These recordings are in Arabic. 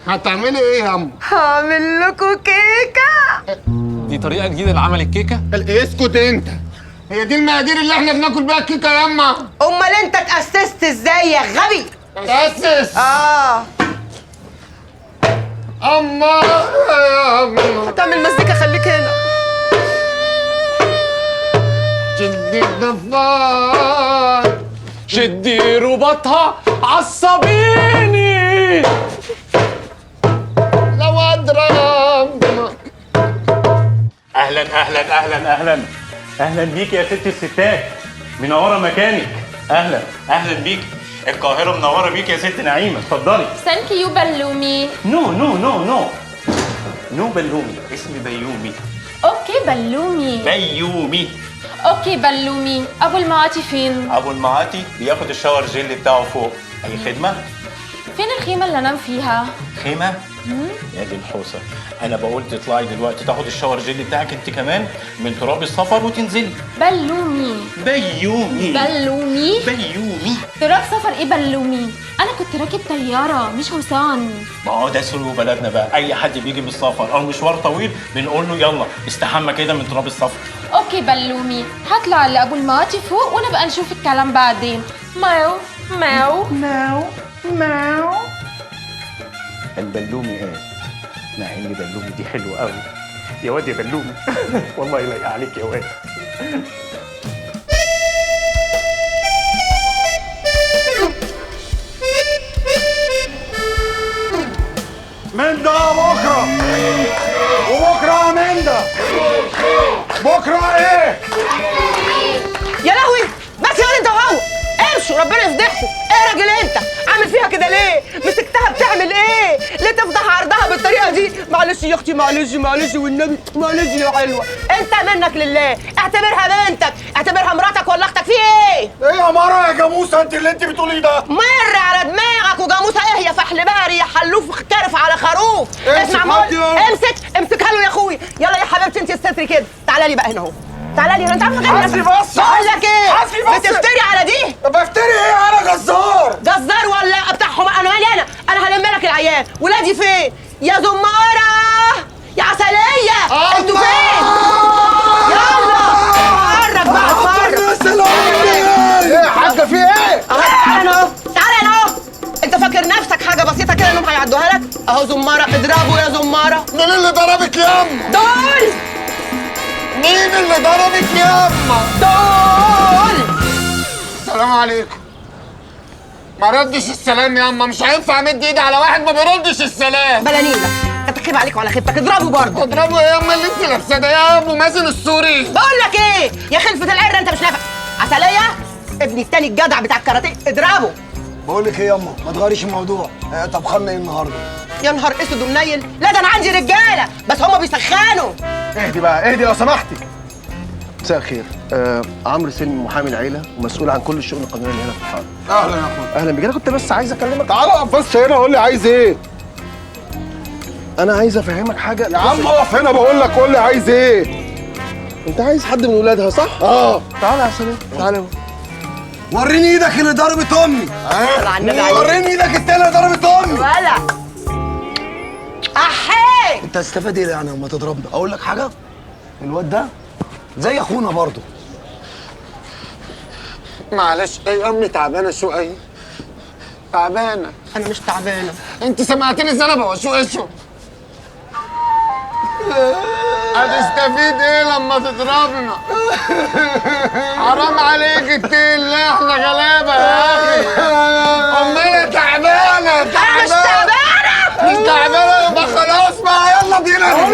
هتعملي ايه يا أم؟ هعمل لكم كيكه. دي طريقه جديده لعمل الكيكه؟ اسكت انت. هي دي المقادير اللي احنا بناكل بيها الكيكه يا اما؟ امال انت اتاسست ازاي يا غبي؟ تأسس اه اما يا اما تعمل مزيكا، خليك هنا. شدي الضفار شدي رباطها عصبيني لو اضرب. اهلا اهلا اهلا اهلا اهلا بيك يا ست الستات، منوره مكانك. اهلا اهلا بيك، القاهره منوره بيك يا ست نعيمه، اتفضلي. ثانك يو بلومي. نو نو نو نو نو بلومي، اسمي بيومي. اوكي بلومي. بيومي. اوكي بلومي. ابو المعاطي فين؟ ابو المعاطي بياخد الشاور جيل بتاعه فوق. اي خدمه؟ فين الخيمه اللي انام فيها؟ خيمه؟ يا دي الحوسه، انا بقول تطلعي دلوقتي تاخد الشاور جيل بتاعك انت كمان من تراب السفر وتنزلي. بلومي. بيومي. بلومي. بيومي. تراب سفر ايه بلومي؟ انا كنت راكب طياره مش حصان. ما هو ده سلوك بلدنا بقى، اي حد بيجي من السفر او مشوار طويل بنقول له يلا استحمى كده من تراب السفر. اوكي بلومي، هطلع لابو المعاطي فوق ونبقى نشوف الكلام بعدين. ماو ماو ماو ماو. البلومي قال مع ان بلومي دي حلوه قوي يا واد يا بلومي. والله لايقه عليك يا واد. مندا بكره وبكره مندا بكره ايه؟ يا لهوي بس يا انت وهو امشوا، ربنا يفضحكم. ايه يا راجل انت عامل فيها كده ليه؟ مسكتها بتعمل ايه؟ ليه تفضح عرضها بالطريقه دي؟ معلش يا اختي، معلش معلش والنبي، معلش يا حلوه. انت منك لله، اعتبرها بنتك، اعتبرها مراتك ولا اختك. في ايه؟ ايه يا مره يا جاموسه انت اللي انت بتقوليه ده؟ مر على دماغك وجاموسه ايه يا فحل باري يا حلوف كارف على خروف. امسك اسمع حد يا- امسكها له يا اخويا. يلا يا حبيبتي انت استتري كده، تعالى لي بقى هنا اهو، تعالى لي هنا. انت عارفه غير حاسبي بس، بقول لك ايه؟ حاسبي بس. بتفتري على دي؟ طب افتري ايه؟ انا جزار. جزار ولا بتاعهم؟ انا مالي، انا هلم لك العيال. ولادي فين؟ يا زماره يا عسليه، انتوا فين؟ يلا اتفرج بقى اتفرج. يا سلام. ايه يا حاجه في ايه؟ تعالى هنا اهو، تعالى هنا اهو. انت فاكر نفسك حاجه بسيطه كده انهم هيعدوها لك؟ اهو زماره، اضربوا يا زماره. مين اللي ضربك يا اما؟ دول مين اللي ضربك يا اما؟ دول السلام عليكم. ما ردش السلام يا اما، مش هينفع امد ايدي على واحد ما بيردش السلام. بلانينا كتخيب عليك وعلى خيبتك. اضربوا برضه. اضربوا ايه يا اما اللي انت لابساه ده يا ابو مازن السوري؟ بقول لك ايه يا خلفه العرة، انت مش نافع. عسليه ابني التاني الجدع بتاع الكاراتيه، اضربه. بقول لك ايه يا اما، ما تغيريش الموضوع. طبخنا ايه النهارده؟ يا نهار اسود ومنيل. لا ده انا عندي رجاله بس هم بيسخنوا. اهدي بقى، اهدي لو سمحتي. مساء الخير، عمرو سلمي محامي العيله ومسؤول عن كل الشؤون القانونيه اللي هنا في الحاره. اهلا يا اخويا. اهلا بيك، انا كنت بس عايز اكلمك. تعالى اقف بس هنا، قول لي عايز ايه؟ انا عايز افهمك حاجه. يا عم اقف هنا بقول لك، قول لي عايز ايه؟ انت عايز حد من ولادها صح؟ تعالى يا سلام، تعالى. وريني ايدك اللي ضربت امي. صل على النبي عليك. وريني ايدك التانية اللي ضربت امي. ولا احي. انت هتستفاد ايه يعني لما تضربنا؟ اقول لك حاجه، الواد ده زي اخونا برضه. معلش ايه امي تعبانه شويه. تعبانه. انا مش تعبانه. انت سمعتني ازاي انا بوشوشه؟ هتستفيد ايه لما تضربنا؟ حرام عليك التقيل، احنا غلابه يا اخي. امنا تعبانه. انا مش تعبانه. مش تعبانه يبقى خلاص بقى، يلا بينا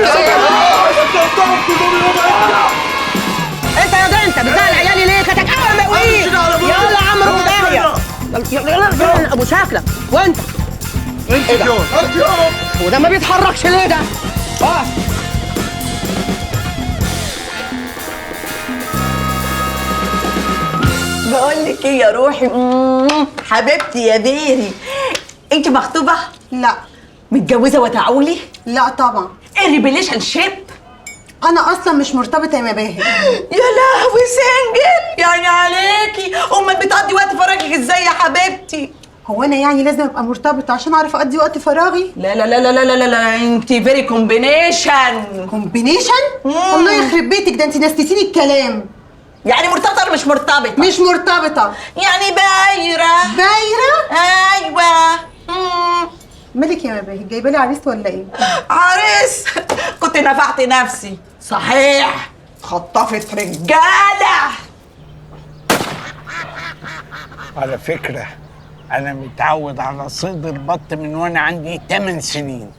انت يا ده انت بتزعل عيالي ليه؟ كتك قوي مقويين. يلا يا عمرو وداهيه. يلا ابو شكلك. وانت انت جوه. هو ده ما بيتحركش ليه ده؟ بقول لك ايه يا روحي، حبيبتي يا بيري، انت مخطوبه؟ لا. متجوزه وتعولي؟ لا طبعا. ايه ريبيليشن شيب؟ انا اصلا مش مرتبطه يا مباهي. يا لهوي سنجل يعني عليكي. امال بتقضي وقت فراغك ازاي يا حبيبتي؟ هو انا يعني لازم ابقى مرتبطه عشان اعرف اقضي وقت فراغي؟ لا لا لا لا لا لا لا، انت فيري كومبينيشن. كومبينيشن؟ الله يخرب بيتك، ده انت نسيتيني الكلام. يعني مرتبطه ولا مش مرتبطه؟ مش مرتبطه. يعني بايره. بايره؟ ايوه. مالك يا مباهي، جايبه لي عريس ولا ايه؟ عريس؟ كنت نفعت نفسي صحيح، خطفت رجاله. على فكرة أنا متعود على صيد البط من وأنا عندي 8 سنين،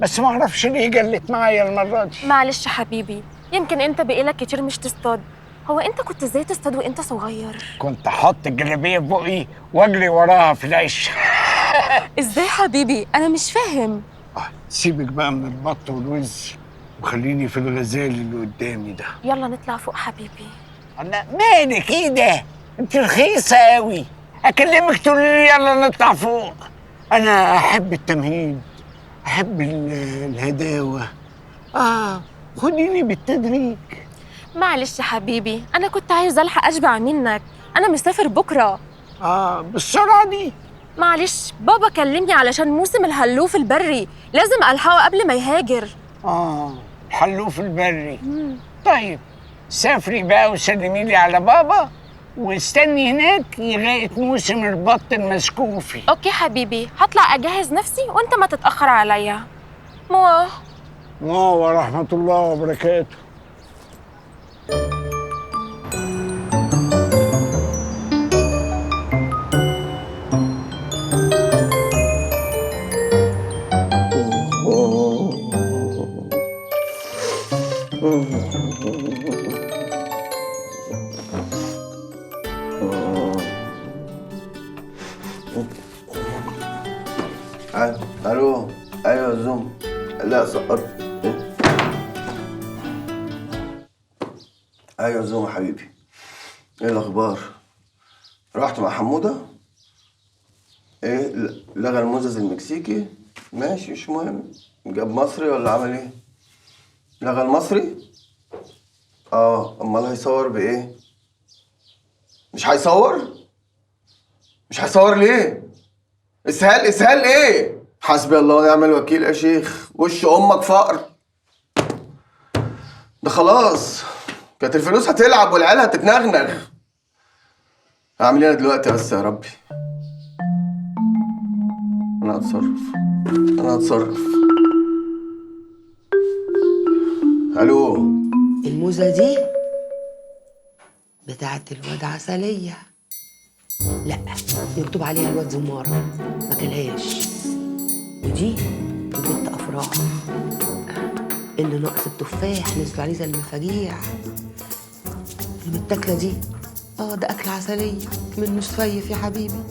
بس ما أعرفش ليه جلت معايا المرة دي. معلش حبيبي، يمكن انت بقالك كتير مش تصطاد. هو انت كنت ازاي تصطاد وانت صغير؟ كنت أحط الجلابية في بقي وأجري وراها في العش. ازاي حبيبي؟ انا مش فاهم. سيبك بقى من البط والوز وخليني في الغزال اللي قدامي ده. يلا نطلع فوق حبيبي. أنا مالك إيه ده؟ أنت رخيصة أوي، أكلمك تقولي لي يلا نطلع فوق. أنا أحب التمهيد، أحب الهداوة. خديني بالتدريج. معلش حبيبي، انا كنت عايزه الحق اشبع منك، انا مسافر بكره. بالسرعة دي؟ معلش بابا كلمني علشان موسم الهلوف البري، لازم الحقه قبل ما يهاجر. الحلوف البري. طيب سافري بقى وسلمي لي على بابا واستني هناك لغايه موسم البط المسكون فيه. اوكي حبيبي، هطلع اجهز نفسي وانت ما تتاخر عليا. موا ورحمه الله وبركاته. الو. ايوه زوم. لا سقطت. ايوه زوم يا حبيبي. ايه الاخبار؟ رحت مع حموده؟ ايه لغى الموزز المكسيكي؟ ماشي مش مهم. جاب مصري ولا عمل ايه؟ لغى المصري؟ امال هيصور بايه؟ مش هيصور؟ مش هيصور ليه؟ اسهال ايه؟ حسبي الله ونعم الوكيل يا شيخ، وش امك فقر. ده خلاص كانت الفلوس هتلعب والعيال هتتنغنغ. هعمل ايه انا دلوقتي بس يا ربي؟ انا هتصرف. الو. الموزة دي بتاعت الواد عسلية. لا، مكتوب عليها الواد زمارة، ما كلهاش. ودي بنت أفراح، اللي ناقص التفاح نزلوا عليه زي المفاجيع. المتاكلة دي ده أكل عسلية من مش صيف يا حبيبي.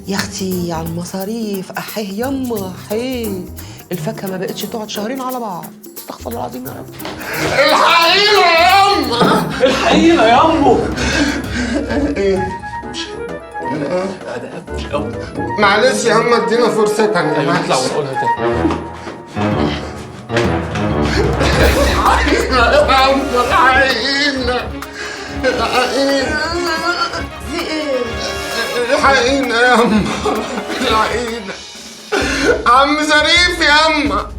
يا أختي على المصاريف، أحيه يما أحيه. الفاكهة ما بقتش تقعد شهرين على بعض. استغفر الله العظيم يا رب. الحقيقة يا يما، الحقيقة يا امو. ايه؟ معلش يا يما ادينا فرصة تانية. ايوه نطلع ونقولها تاني. الحقيقة يا يما، الحقيقة. عم ظريف يا يما،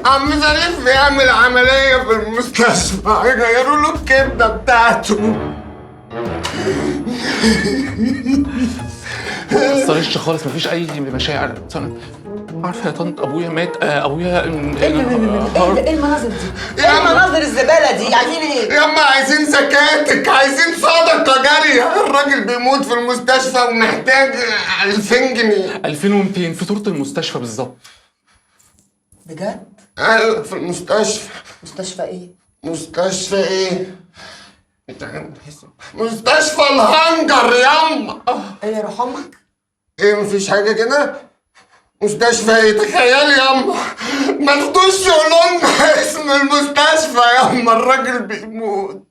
عم ظريف بيعمل عملية في المستشفى، هيغيروا له الكبدة بتاعته. ما تأثرش خالص، مفيش أي مشاعر. عارفة يا طنط أبويا مات. أبويا ايه المناظر دي؟ يا ايه المناظر الزبالة دي؟ عايزين ايه؟ ياما عايزين زكاتك، عايزين صدقة جارية. الراجل بيموت في المستشفى ومحتاج 2000 جنيه. 2200 فاتورة المستشفى بالظبط. بجد؟ ايوه في المستشفى. مستشفى ايه؟ مستشفى ايه؟ مستشفى الهنجر ياما. ايه يا روح امك؟ ايه مفيش حاجة كده؟ مستشفى ايه؟ تخيلي ياما ما تخدوش يقولوا لنا اسم المستشفى ياما، الراجل بيموت.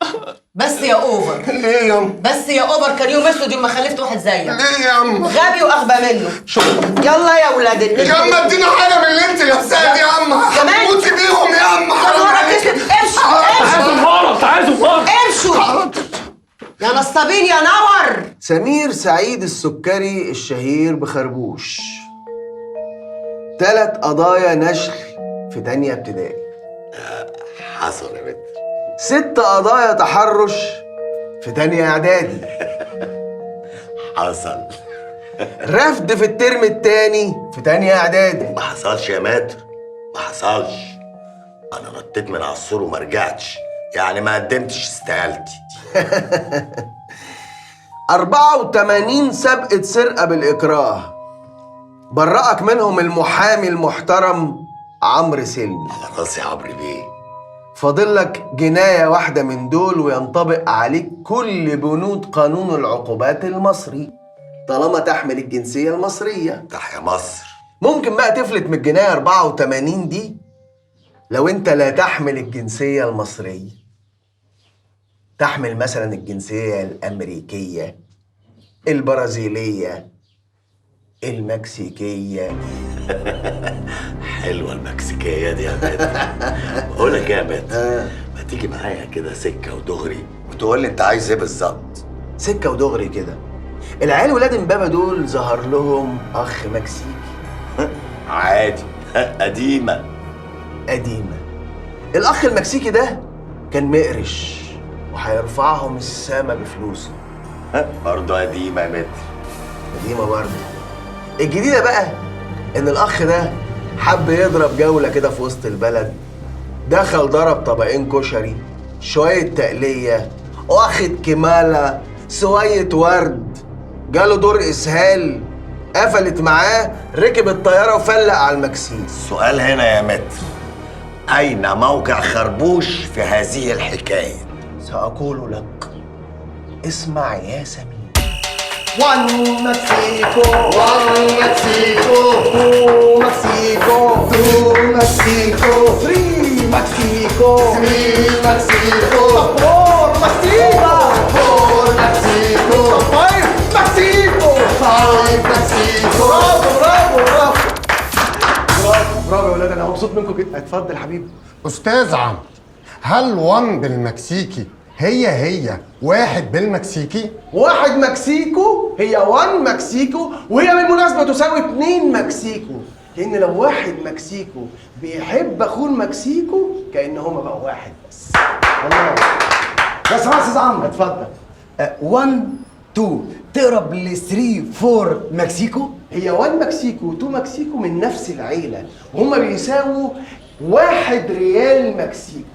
بس يا اوفر. ليه ياما؟ بس يا اوفر، كان يوم اسود يوم ما خلفت واحد زيك. ليه ياما؟ غبي واغبى منه. يلا يا ولاد ياما ادينا حاجة من اللي انت لابساها دي ياما، هتموتي بيهم ياما. حرام عليك. امشوا تعالوا زمارة، تعالوا زمارة. امشوا. يا نصابين يا نور. سمير سعيد السكري الشهير بخربوش. 3 قضايا نشل في تانية ابتدائي. حصل يا بنت. 6 قضايا تحرش في تانية اعدادي. حصل. رفض في الترم التاني في تانية اعدادي. ما حصلش يا متر، ما حصلش. انا نطيت من على السور وما رجعتش، يعني ما قدمتش استقالتي. 84 سابقة سرقة بالإكراه. برأك منهم المحامي المحترم عمرو سلمي. على راسي يا عمرو بيه. فاضل لك جناية واحدة من دول وينطبق عليك كل بنود قانون العقوبات المصري طالما تحمل الجنسية المصرية. تحيا مصر. ممكن بقى تفلت من الجناية 84 دي لو انت لا تحمل الجنسية المصرية، تحمل مثلا الجنسية الأمريكية، البرازيلية، المكسيكية. حلوة المكسيكية دي يا بنت. بقول لك ايه يا بنت، ما تيجي معايا كده سكة ودغري وتقول لي انت عايز ايه بالظبط؟ سكة ودغري كده. العيال ولاد امبابة دول ظهر لهم أخ مكسيكي. عادي. قديمة. الأخ المكسيكي ده كان مقرش وهيرفعهم السما بفلوسه. برضه قديمة يا متر. قديمة برضه. الجديدة بقى إن الأخ ده حب يضرب جولة كده في وسط البلد. دخل ضرب طبقين كشري، شوية تقلية، واخد كمالة، شوية ورد. جاله دور إسهال، قفلت معاه، ركب الطيارة وفلق على المكسيك. السؤال هنا يا متر، أين موقع خربوش في هذه الحكاية؟ سأقول لك، اسمع يا سمير. 1 مكسيكو 1 مكسيكو 2 مكسيكو 2 مكسيكو 3 مكسيكو 3 مكسيكو 4 مكسيكو 4 مكسيكو 5 مكسيكو 5 مكسيكو. برافو يا ولاد، انا مبسوط منكم جدا. اتفضل حبيبي. استاذ عمرو، هل 1 بالمكسيكي هي 1 بالمكسيكي؟ 1 مكسيكو هي 1 مكسيكو، وهي بالمناسبة تساوي 2 مكسيكو، لأن لو 1 مكسيكو بيحب أخوه مكسيكو كأن هما بقوا واحد بس. والله. بس خلاص يا أستاذ عمرو اتفضل. 1 2 تقرب ل 3 4 مكسيكو. هي 1 مكسيكو و 2 مكسيكو من نفس العيلة، وهما بيساووا 1 ريال مكسيكو.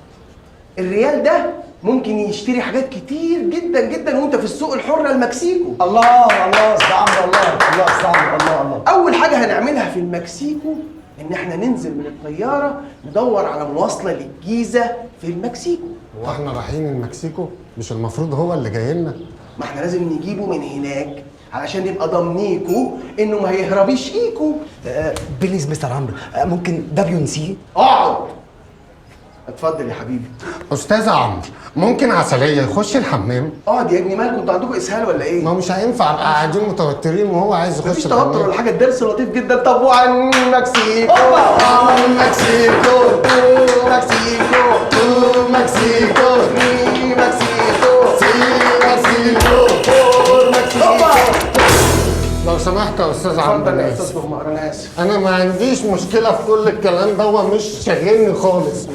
الريال ده ممكن يشتري حاجات كتير جدا جدا وانت في السوق الحرة المكسيكو. الله استاذ عمرو، الله استاذ عمرو، الله. أول حاجة هنعملها في المكسيكو إن إحنا ننزل من الطيارة ندور على مواصلة للجيزة في المكسيكو. واحنا رايحين المكسيكو؟ مش المفروض هو اللي جاي لنا؟ ما احنا لازم نجيبه من هناك علشان نبقى ضامنيكوا إنه ما هيهربيش ليكوا. بليز مستر عمرو، ممكن WC؟ اقعد. اتفضل يا حبيبي. استاذ عمرو، ممكن عسلية يخش الحمام؟ اقعد يا ابني، مالكم انتوا عندكم اسهال ولا ايه؟ ما مش هينفع ابقى قاعدين متوترين وهو عايز يخش مفيش الحمام. توتر ولا حاجه، الدرس لطيف جدا. طب 1 مكسيكو 1 مكسيكو 2 مكسيكو 2 مكسيكو 3 مكسيكو 3 مكسيكو 4 مكسيكو. لو سمحت يا استاذ عمرو، اتفضل يا انا استاذ اسف. مهمر، انا اسف. انا ما عنديش مشكله في كل الكلام ده، هو مش شاغلني خالص.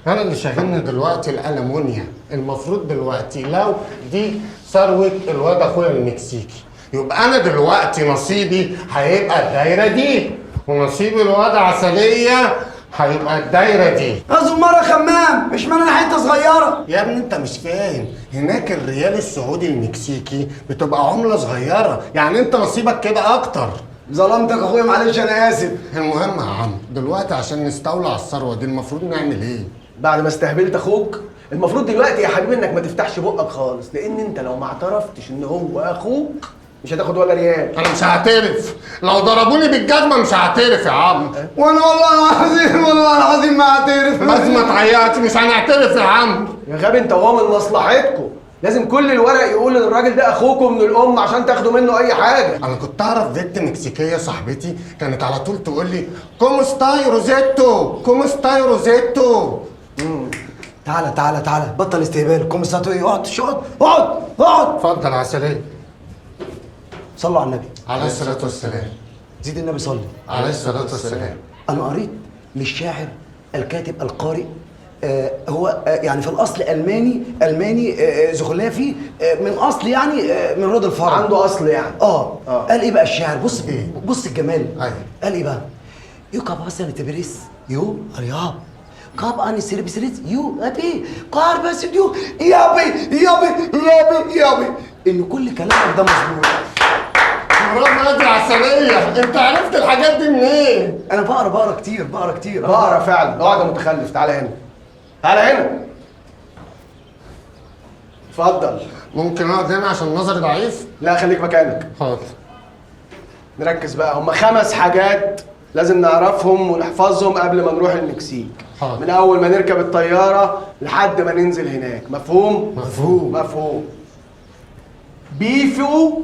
انا اللي شاغلني دلوقتي الالمونيا. المفروض دلوقتي لو دي ثروه الواد اخويا المكسيكي، يبقى انا دلوقتي نصيبي هيبقى الدايره دي، ونصيب الواد عسليه هيبقى الدايره دي. زمارة خمام، مش معنى حته صغيره. يا ابني انت مش فاهم، هناك الريال السعودي المكسيكي بتبقى عمله صغيره، يعني انت نصيبك كده اكتر. ظلمتك يا اخويا، معلش انا اسف. المهم يا عم، دلوقتي عشان نستولى على الثروه دي المفروض نعمل ايه؟ بعد ما استهبلت اخوك، المفروض دلوقتي يا حبيبي انك ما تفتحش بقك خالص، لان انت لو ما اعترفتش ان هو اخوك مش هتاخد ولا ريال. انا مش هعترف، لو ضربوني بالجزمه مش هعترف يا عم. وانا والله العظيم ما اعترف. بس ما تعيطش، مش هنعترف يا عم. يا غبي انت، وهو من مصلحتكم لازم كل الورق يقول ان الراجل ده اخوكم من الام عشان تاخدوا منه اي حاجه. انا كنت اعرف بنت مكسيكيه صاحبتي كانت على طول تقول لي كومو ستاي روزيتو، كومو ستاي روزيتو. تعالى تعالى تعالى، بطل استهبال. قوم الساعة ايه؟ اقعد اقعد. اتفضل عسلية. صلوا على النبي عليه الصلاة والسلام. زيد النبي صلي عليه الصلاة والسلام. انا قريت للشاعر الكاتب القارئ هو يعني في الاصل الماني زخلافي من اصل يعني من رود الفرع، عنده اصل يعني. قال ايه بقى الشاعر؟ بص بص الجمال. أيوة. قال ايه بقى؟ يو كاباسن تبريس يو ارياب كاب اني سيربسريت يو ابي كاربس يو يابي ان كل كلامك ده مظبوط. حرام يا عسلية، انت عرفت الحاجات دي منين؟ انا بقرا كتير بقرا فعلا. اقعد يا متخلف، تعالى هنا. تعالى هنا. اتفضل. ممكن اقعد هنا عشان نظري ضعيف؟ لا خليك مكانك. حاضر. نركز بقى، هم 5 حاجات لازم نعرفهم ونحفظهم قبل ما نروح المكسيك. حاضر. من اول ما نركب الطياره لحد ما ننزل هناك. مفهوم؟ مفهوم. بيفو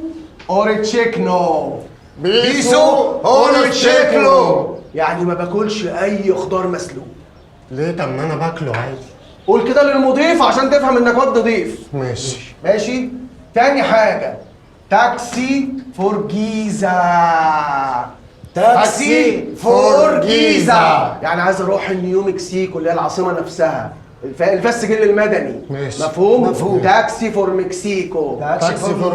اور تشيكنو. بيسو اور تشيكلو. يعني ما باكلش اي خضار مسلوق. ليه؟ طب ما انا باكله عادي. قول كده للمضيف عشان تفهم انك واد ضيف. ماشي. تاني حاجه، تاكسي فور جيزه. يعني عايز اروح نيو مكسيكو اللي هي العاصمه نفسها، الفاس السجل المدني. ماشي. مفهوم. تاكسي فور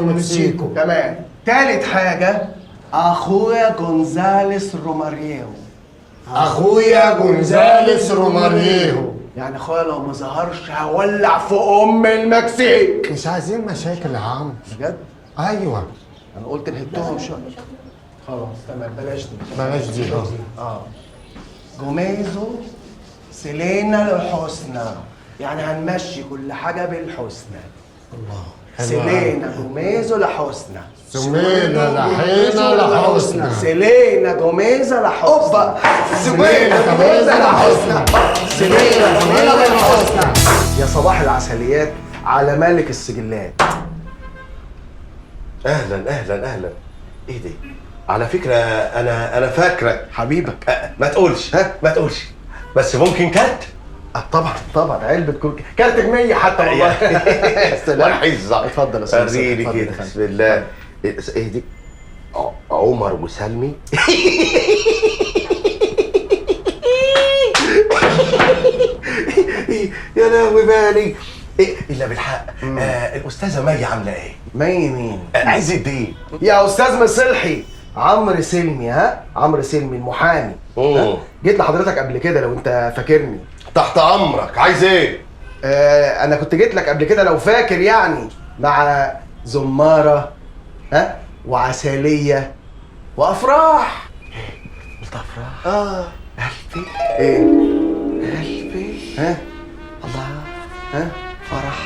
مكسيكو. تمام. تالت حاجه، اخويا جونزاليس روماريو. يعني اخويا لو ما ظهرش هولع في المكسيك. مش عايزين مشاكل يا عم. بجد؟ ايوه. انا قلت نهدهم شويه. خلاص تمام، بلاش دي. جوميزو سيلينا للحسنى، يعني هنمشي كل حاجه بالحسنى. الله. سيلينا جوميزو لحسنى. سلينا جوميزا لحسنى. يا صباح العسليات على ملك السجلات. اهلا. ايه دي؟ على فكره انا فاكرك حبيبك. ما تقولش ما تقولش، بس ممكن كارت؟ طبعا علبه كارت جمية حتى والله. والحزه. اتفضل يا استاذ. وريني كده. بسم الله. ايه دي؟ عمر وسلمي. يا لهوي بالي. الا بالحق، الاستاذه مي عامله ايه؟ مي مين؟ عز الدين. يا استاذ مصلحي، عمرو سلمي. عمرو سلمي المحامي. جيت لحضرتك قبل كده لو انت فاكرني. تحت امرك، عايز ايه؟ انا كنت جيت لك قبل كده لو فاكر، يعني مع زماره وعسليه وافراح. قلت افراح؟ قلبي. ايه؟ قلبي. الله. فرح.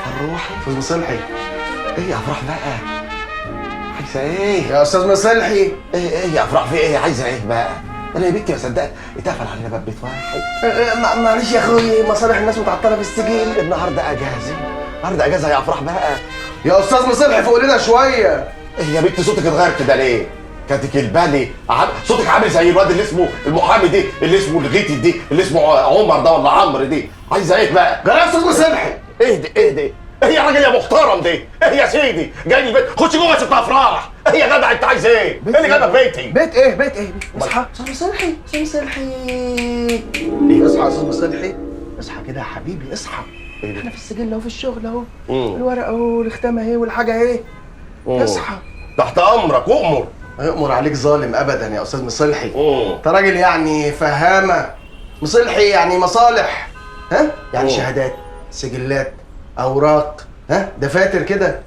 فروحي. استاذ مصلحي. ايه يا افراح بقى؟ عايزه ايه؟ يا استاذ مصلحي. ايه يا افراح، في ايه؟ عايزه ايه بقى؟ انا يا بنتي ما صدقت اتقفل علينا باب بيت واحد. معلش يا اخوي، مصالح الناس متعطله في السجل. النهارده اجازه يا افراح بقى. يا استاذ مصلحي فوق لنا شويه. ايه يا بنتي صوتك اتغير كده ليه؟ كاتك البالي صوتك عامل زي الواد اللي اسمه المحامي دي، اللي اسمه الغيتي دي، اللي اسمه عمر ده ولا عمرو دي. عايزه ايه بقى؟ جرى يا استاذ مصلحي. ايه دي؟ ايه يا راجل يا محترم دي؟ ايه يا سيدي؟ جاي البيت، خش جوه يا ست افراح. ايه يا جدع انت عايز ايه؟ ايه اللي جابك بيتي؟ بيت ايه؟ اصحى استاذ مصلحي. اصحى يا استاذ مصلحي. اصحى كده يا حبيبي، اصحى. احنا في السجل اهو، في الشغل اهو. الورقه اهو والختام اهي والحاجه اهي. اصحى. تحت امرك، اؤمر. يؤمر عليك ظالم ابدا يا استاذ مصلحي. انت راجل يعني فهامه. مصلحي يعني مصالح. يعني شهادات، سجلات، اوراق، دفاتر كده.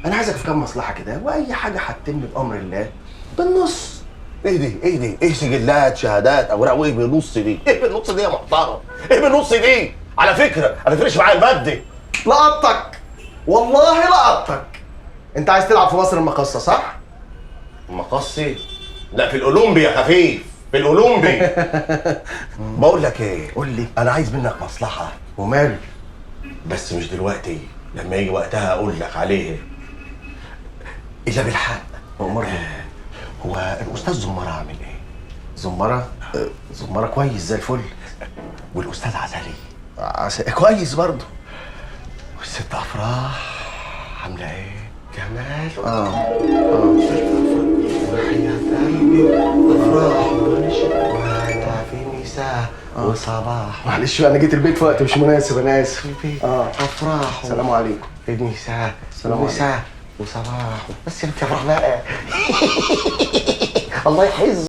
انا عايزك في كام مصلحه كده، واي حاجه هتتم بامر الله بالنص. ايه دي؟ ايه سجلات، شهادات، اوراق، وايه بالنص دي؟ ايه بالنص دي يا محترم؟ ايه بالنص دي؟ على فكره انا فرقش معايا المادي. لقطتك والله لقطتك. انت عايز تلعب في مصر المقاصه صح؟ المقصي؟ لا، في الاولمبي يا خفيف، في الاولمبي. بقول لك ايه؟ قول لي. انا عايز منك مصلحه. وماله؟ بس مش دلوقتي، لما يجي وقتها اقول لك عليه. الا بالحق. امرني. هو الاستاذ زماره عامل ايه؟ زماره كويس زي الفل. والاستاذ عسلي كويس برضه. والست افراح عامله ايه؟ جمال. وحياة قلبي افراح وتعفي نساء وصباح. معلش انا جيت البيت في وقت مش مناسب، انا اسف. افراح. السلام عليكم. نساء وصباح. بس يا افراح بقى. الله يحفظك.